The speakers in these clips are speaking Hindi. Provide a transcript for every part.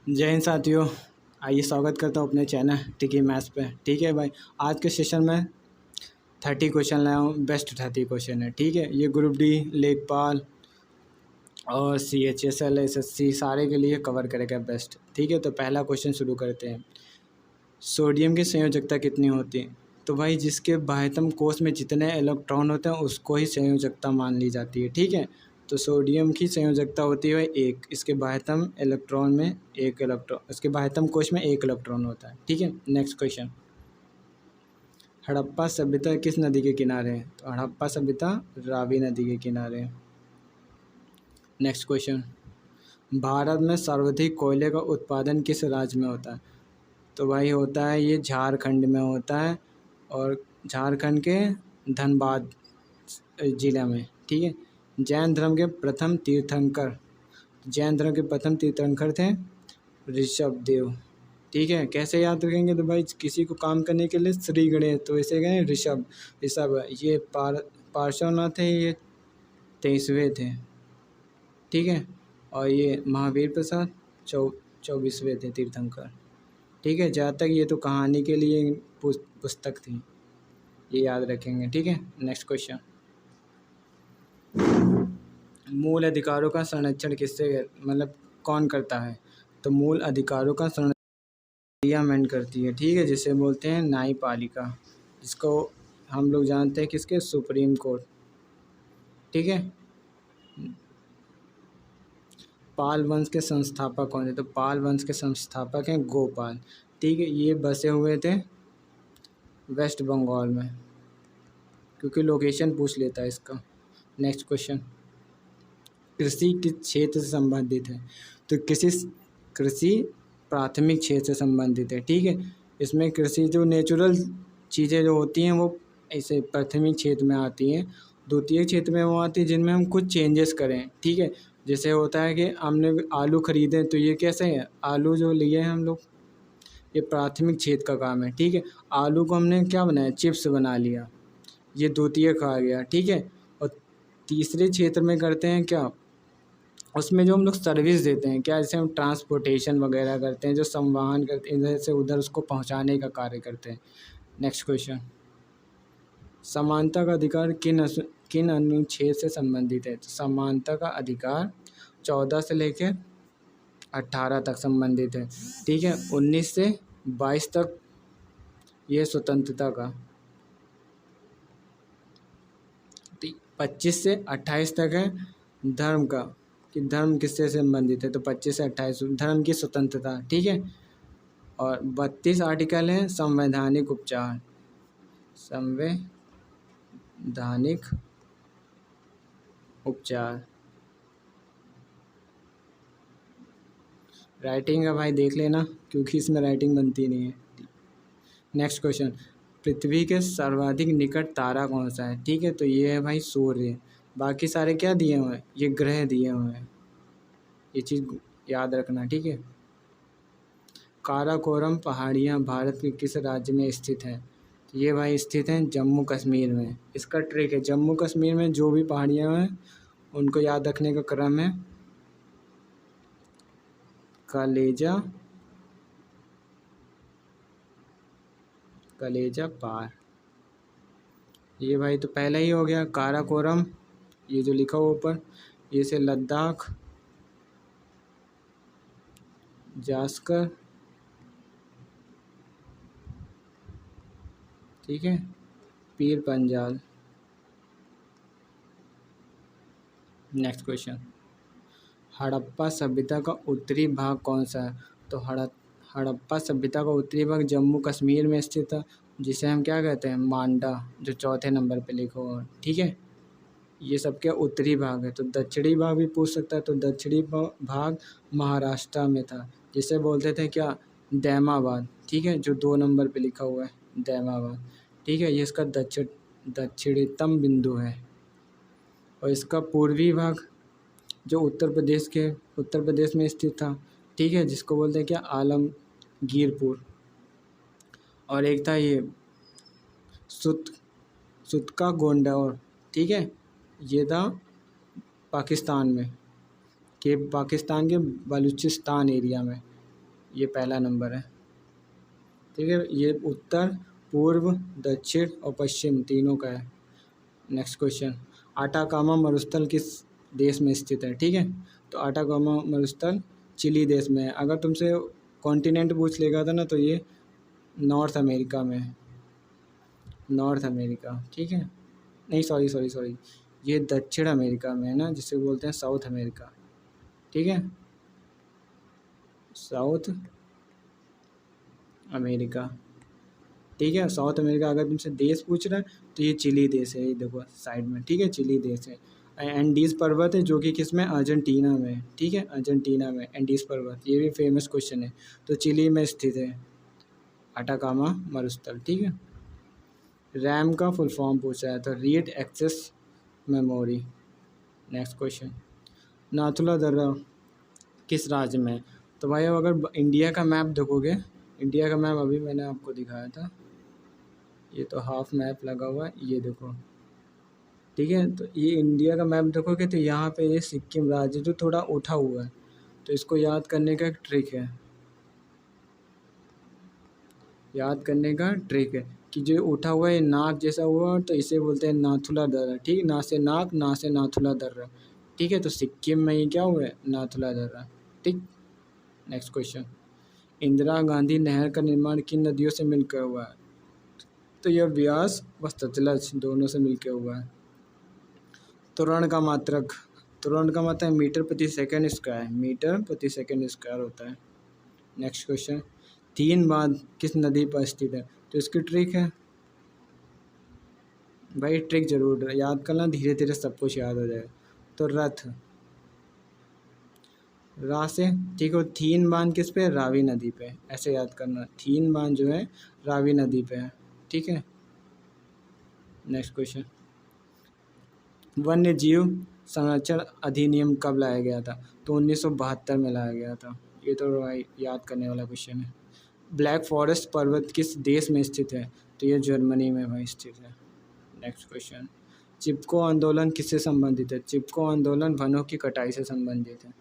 जय हिंद साथियों। आइए स्वागत करता हूँ अपने चैनल टिकी मैथ्स पे। ठीक है भाई, आज के सेशन में 30 क्वेश्चन लाया हूँ। बेस्ट 30 क्वेश्चन है। ठीक है, ये ग्रुप डी, लेखपाल और CHSL SSC सारे के लिए कवर करेगा बेस्ट। ठीक है, तो पहला क्वेश्चन शुरू करते हैं। सोडियम की संयोजकता कितनी होती है? तो भाई जिसके बाह्यतम कोश में जितने इलेक्ट्रॉन होते हैं उसको ही संयोजकता मान ली जाती है। ठीक है, तो सोडियम की संयोजकता होती है एक, इसके बाह्यतम इलेक्ट्रॉन में एक इलेक्ट्रॉन, इसके बाह्यतम कोश में एक इलेक्ट्रॉन होता है। ठीक है, नेक्स्ट क्वेश्चन। हड़प्पा सभ्यता किस नदी के किनारे है? तो हड़प्पा सभ्यता रावी नदी के किनारे है। Next question. भारत में सर्वाधिक कोयले का उत्पादन किस राज्य में होता है? तो भाई होता है ये झारखंड में होता है, और झारखंड के धनबाद जिला में। ठीक है, जैन धर्म के प्रथम तीर्थंकर थे ऋषभदेव। ठीक है, कैसे याद रखेंगे? तो भाई किसी को काम करने के लिए श्री गणेश, तो ऐसे गए ऋषभ। ये पार्श्वनाथ थे, ये 23वें थे। ठीक है, और ये महावीर प्रसाद 24वें थे तीर्थंकर। ठीक है, जहाँ तक ये तो कहानी के लिए पुस्तक थी, ये याद रखेंगे। ठीक है, नेक्स्ट क्वेश्चन। मूल अधिकारों का संरक्षण किससे मतलब कौन करता है? तो मूल अधिकारों का संरक्षण पार्लियामेंट करती है। ठीक है, जिसे बोलते हैं न्यायपालिका, जिसको हम लोग जानते हैं किसके, सुप्रीम कोर्ट। ठीक है, पाल वंश के संस्थापक कौन थे? तो पाल वंश के संस्थापक हैं गोपाल। ठीक है, ये बसे हुए थे वेस्ट बंगाल में, क्योंकि लोकेशन पूछ लेता है इसका। Next question. कृषि किस क्षेत्र से संबंधित है? तो कृषि प्राथमिक क्षेत्र से संबंधित है। ठीक है, इसमें कृषि जो नेचुरल चीज़ें जो होती हैं वो ऐसे प्राथमिक क्षेत्र में आती हैं। द्वितीय क्षेत्र में वो आती है जिनमें हम कुछ चेंजेस करें। ठीक है, जैसे होता है कि हमने आलू खरीदे, तो ये कैसे है, आलू जो लिए हैं हम लोग, ये प्राथमिक क्षेत्र का काम है। ठीक है, आलू को हमने क्या बनाया, चिप्स बना लिया, ये द्वितीय का आ गया। ठीक है, और तीसरे क्षेत्र में करते हैं क्या, उसमें जो हम लोग सर्विस देते हैं, क्या जैसे हम ट्रांसपोर्टेशन वगैरह करते हैं, जो संवहन करते हैं, इधर से उधर उसको पहुंचाने का कार्य करते हैं। Next question. समानता का अधिकार किन अनुच्छेद से संबंधित है? तो समानता का अधिकार 14 से लेकर 18 तक संबंधित है। ठीक है, 19 से 22 तक ये स्वतंत्रता का, 25 से 28 तक है धर्म का, कि धर्म किससे संबंधित है। तो 25 से 28 धर्म की स्वतंत्रता। ठीक है, और 32 आर्टिकल है संवैधानिक उपचार, संवैधानिक उपचार। राइटिंग है भाई, देख लेना, क्योंकि इसमें राइटिंग बनती नहीं है। Next question. पृथ्वी के सर्वाधिक निकट तारा कौन सा है? ठीक है, तो ये है भाई सूर्य। बाकी सारे क्या दिए हुए हैं, ये ग्रह दिए हुए हैं, ये चीज़ याद रखना। ठीक है, काराकोरम पहाड़ियाँ भारत के किस राज्य में स्थित हैं? तो ये भाई स्थित हैं जम्मू कश्मीर में। इसका ट्रिक है, जम्मू कश्मीर में जो भी पहाड़ियाँ हैं उनको याद रखने का क्रम है कलेजा पार। ये भाई तो पहला ही हो गया काराकोरम, ये जो लिखा हुआ ऊपर, ये से लद्दाख, जास्कर। ठीक है, पीर पंजाल। Next question. हड़प्पा सभ्यता का उत्तरी भाग कौन सा है? तो हड़प्पा सभ्यता का उत्तरी भाग जम्मू कश्मीर में स्थित है, जिसे हम क्या कहते हैं, मांडा, जो चौथे नंबर पे लिखा हुआ है। ठीक है, ये सबके उत्तरी भाग है। तो दक्षिणी भाग भी पूछ सकता है, तो दक्षिणी भाग महाराष्ट्र में था, जिसे बोलते थे क्या, दैमाबाद। ठीक है, जो 2 नंबर पे लिखा हुआ है दैमाबाद। ठीक है, ये इसका दक्षिणतम बिंदु है। और इसका पूर्वी भाग जो उत्तर प्रदेश में स्थित था। ठीक है, जिसको बोलते हैं क्या, आलमगीरपुर। और एक था ये सुतका गोंडौर। ठीक है, ये था पाकिस्तान में, कि पाकिस्तान के बलूचिस्तान एरिया में। ये पहला नंबर है, ठीक है। ये उत्तर, पूर्व, दक्षिण और पश्चिम तीनों का है। नेक्स्ट क्वेश्चन, आटाकामा मरुस्थल किस देश में स्थित है, ठीक है। तो आटाकामा मरुस्थल चिली देश में है। अगर तुमसे कॉन्टिनेंट पूछ लेगा था ना तो ये नॉर्थ अमेरिका में है, नॉर्थ अमेरिका, ठीक है। नहीं सॉरी सॉरी सॉरी, ये दक्षिण अमेरिका में है ना, जिसे बोलते हैं साउथ अमेरिका, ठीक है, साउथ अमेरिका, ठीक है। साउथ अमेरिका अगर तुमसे देश पूछ रहा है तो ये चिली देश है, ये देखो साइड में, ठीक है, चिली देश है। एंडीज पर्वत है जो कि किस में, अर्जेंटीना में, ठीक है, अर्जेंटीना में एंडीज पर्वत, ये भी फेमस क्वेश्चन है। तो चिली में स्थित है आटाकामा मरुस्थल, ठीक है। रैम का फुल फॉर्म पूछा है तो read access memory. Next question, Nathula दर्रा किस राज्य में है। तो भाई अब अगर इंडिया का मैप देखोगे, इंडिया का मैप अभी मैंने आपको दिखाया था, ये तो हाफ मैप लगा हुआ है, ये देखो, ठीक है। तो ये इंडिया का मैप देखोगे तो यहाँ पे ये सिक्किम राज्य जो थोड़ा उठा हुआ है, तो इसको याद करने का एक ट्रिक है, याद करने का ट्रिक है कि जो उठा हुआ है नाक जैसा हुआ तो इसे बोलते हैं नाथुला दर्रा, ठीक, ना से नाक, ना से नाथुला दर्रा, ठीक है। तो सिक्किम में ये क्या हुआ है, नाथुला दर्रा, ठीक। नेक्स्ट क्वेश्चन, इंदिरा गांधी नहर का निर्माण किन नदियों से मिलकर हुआ है। तो यह व्यास व सतलज दोनों से मिलकर हुआ है। त्वरण का मात्रक, त्वरण का मात्रक मीटर प्रति सेकंड स्क्वायर, मीटर प्रति सेकंड स्क्वायर होता है। नेक्स्ट क्वेश्चन, तीन बांध किस नदी पर स्थित है। तो इसकी ट्रिक है भाई, ट्रिक जरूर याद करना, धीरे धीरे सब कुछ याद हो जाएगा। तो रथ, रा से, ठीक है। थीन बांध किस पे, रावी नदी पे, ऐसे याद करना, थीन बांध जो है रावी नदी पे है, ठीक है। नेक्स्ट क्वेश्चन, वन्य जीव संरक्षण अधिनियम कब लाया गया था। तो 1972 में लाया गया था, ये तो भाई याद करने वाला क्वेश्चन है। ब्लैक फॉरेस्ट पर्वत किस देश में स्थित है। तो ये जर्मनी में भाई स्थित है। नेक्स्ट क्वेश्चन, चिपको आंदोलन किससे संबंधित है। चिपको आंदोलन वनों की कटाई से संबंधित है,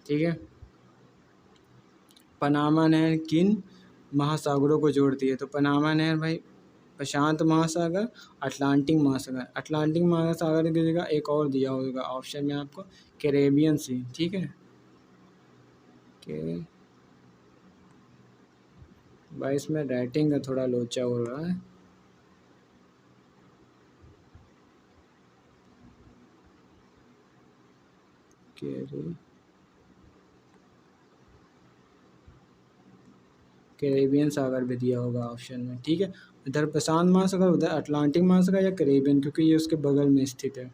ठीक है। पनामा नहर किन महासागरों को जोड़ती है। तो पनामा नहर भाई प्रशांत महासागर, अटलांटिक महासागर, अटलांटिक महासागर की जगह एक और दिया होगा ऑप्शन में आपको, कैरेबियन सी, ठीक है। के भाई इसमें राइटिंग का थोड़ा लोचा हो रहा है, कैरेबियन सागर भी दिया होगा ऑप्शन में, ठीक है। इधर प्रशांत महासागर, उधर अटलांटिक महासागर या कैरेबियन, क्योंकि ये उसके बगल में स्थित है।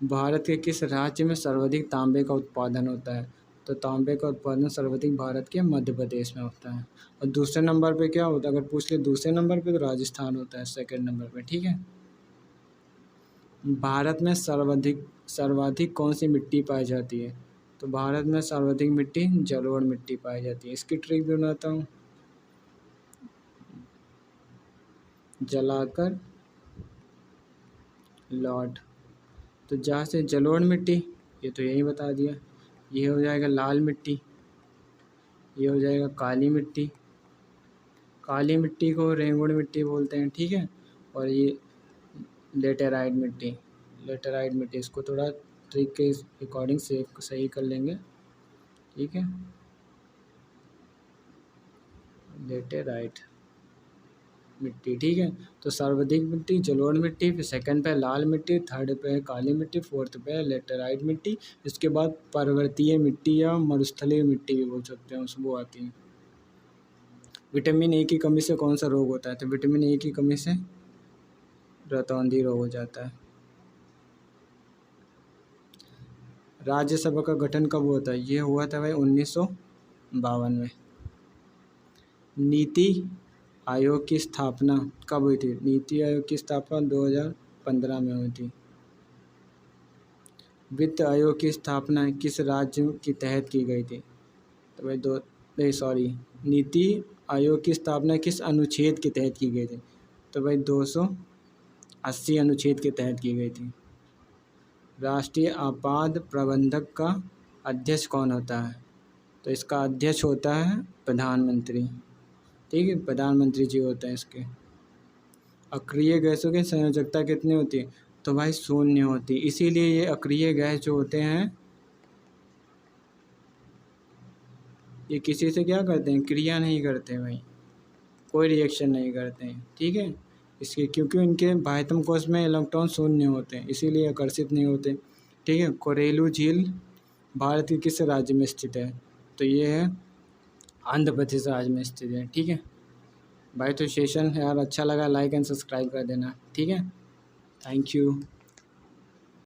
भारत के किस राज्य में सर्वाधिक तांबे का उत्पादन होता है। तो तांबे का उत्पादन सर्वाधिक भारत के मध्य प्रदेश में होता है। और दूसरे नंबर पे क्या होता है, अगर पूछ ले दूसरे नंबर पे तो राजस्थान होता है सेकंड नंबर पे, ठीक है। भारत में सर्वाधिक सर्वाधिक कौन सी मिट्टी पाई जाती है। तो भारत में सर्वाधिक मिट्टी जलोढ़ मिट्टी पाई जाती है। इसकी ट्रिक भी बनाता हूँ, जलाकर लौट, तो जहाँ से जलोढ़ मिट्टी, ये तो यही बता दिया। ये हो जाएगा लाल मिट्टी, ये हो जाएगा काली मिट्टी, काली मिट्टी को रेंगुड़ मिट्टी बोलते हैं, ठीक है। और ये लेटेराइट मिट्टी, लेटेराइट मिट्टी, इसको थोड़ा ट्रिक के अकॉर्डिंग से सही कर लेंगे, ठीक है। लेटेराइट मिट्टी, ठीक है। तो सर्वाधिक मिट्टी जलोढ़ मिट्टी, फिर सेकंड पे लाल मिट्टी, थर्ड पे है काली मिट्टी, फोर्थ पे है लेटेराइट मिट्टी। इसके बाद पर्वतीय मिट्टी या मरुस्थलीय मिट्टी भी बोल सकते हैं उसको आती है। विटामिन ए की कमी से कौन सा रोग होता है। तो विटामिन ए की कमी से रतौंधी रोग हो जाता है। राज्यसभा का गठन कब हुआ था। ये हुआ था भाई 1952 में। नीति आयोग की स्थापना कब हुई थी। नीति आयोग की स्थापना 2015 में हुई थी। वित्त आयोग की स्थापना किस राज्य के तहत की गई थी। तो भाई नीति आयोग की स्थापना किस अनुच्छेद के तहत की गई थी। तो भाई 280 अनुच्छेद के तहत की गई थी। राष्ट्रीय आपात प्रबंधक का अध्यक्ष कौन होता है। तो इसका अध्यक्ष होता है प्रधानमंत्री। ठीक है, प्रधानमंत्री जी होते हैं इसके। अक्रिय गैसों की संयोजकता कितनी होती है? तो भाई शून्य होती है। इसीलिए ये अक्रिय गैस जो होते हैं ये किसी से क्या करते हैं, क्रिया नहीं करते भाई, कोई रिएक्शन नहीं करते हैं। ठीक है, इसके क्योंकि इनके बाह्यतम कोश में इलेक्ट्रॉन शून्य होते हैं, इसीलिए आकर्षित नहीं होते। ठीक है, कोरेलू झील भारत के किस राज्य में स्थित है? तो ये है आंध्र प्रदेश राज्य में स्थित है। ठीक है भाई, तो सेशन यार अच्छा लगा, लाइक एंड सब्सक्राइब कर देना। ठीक है, थैंक यू।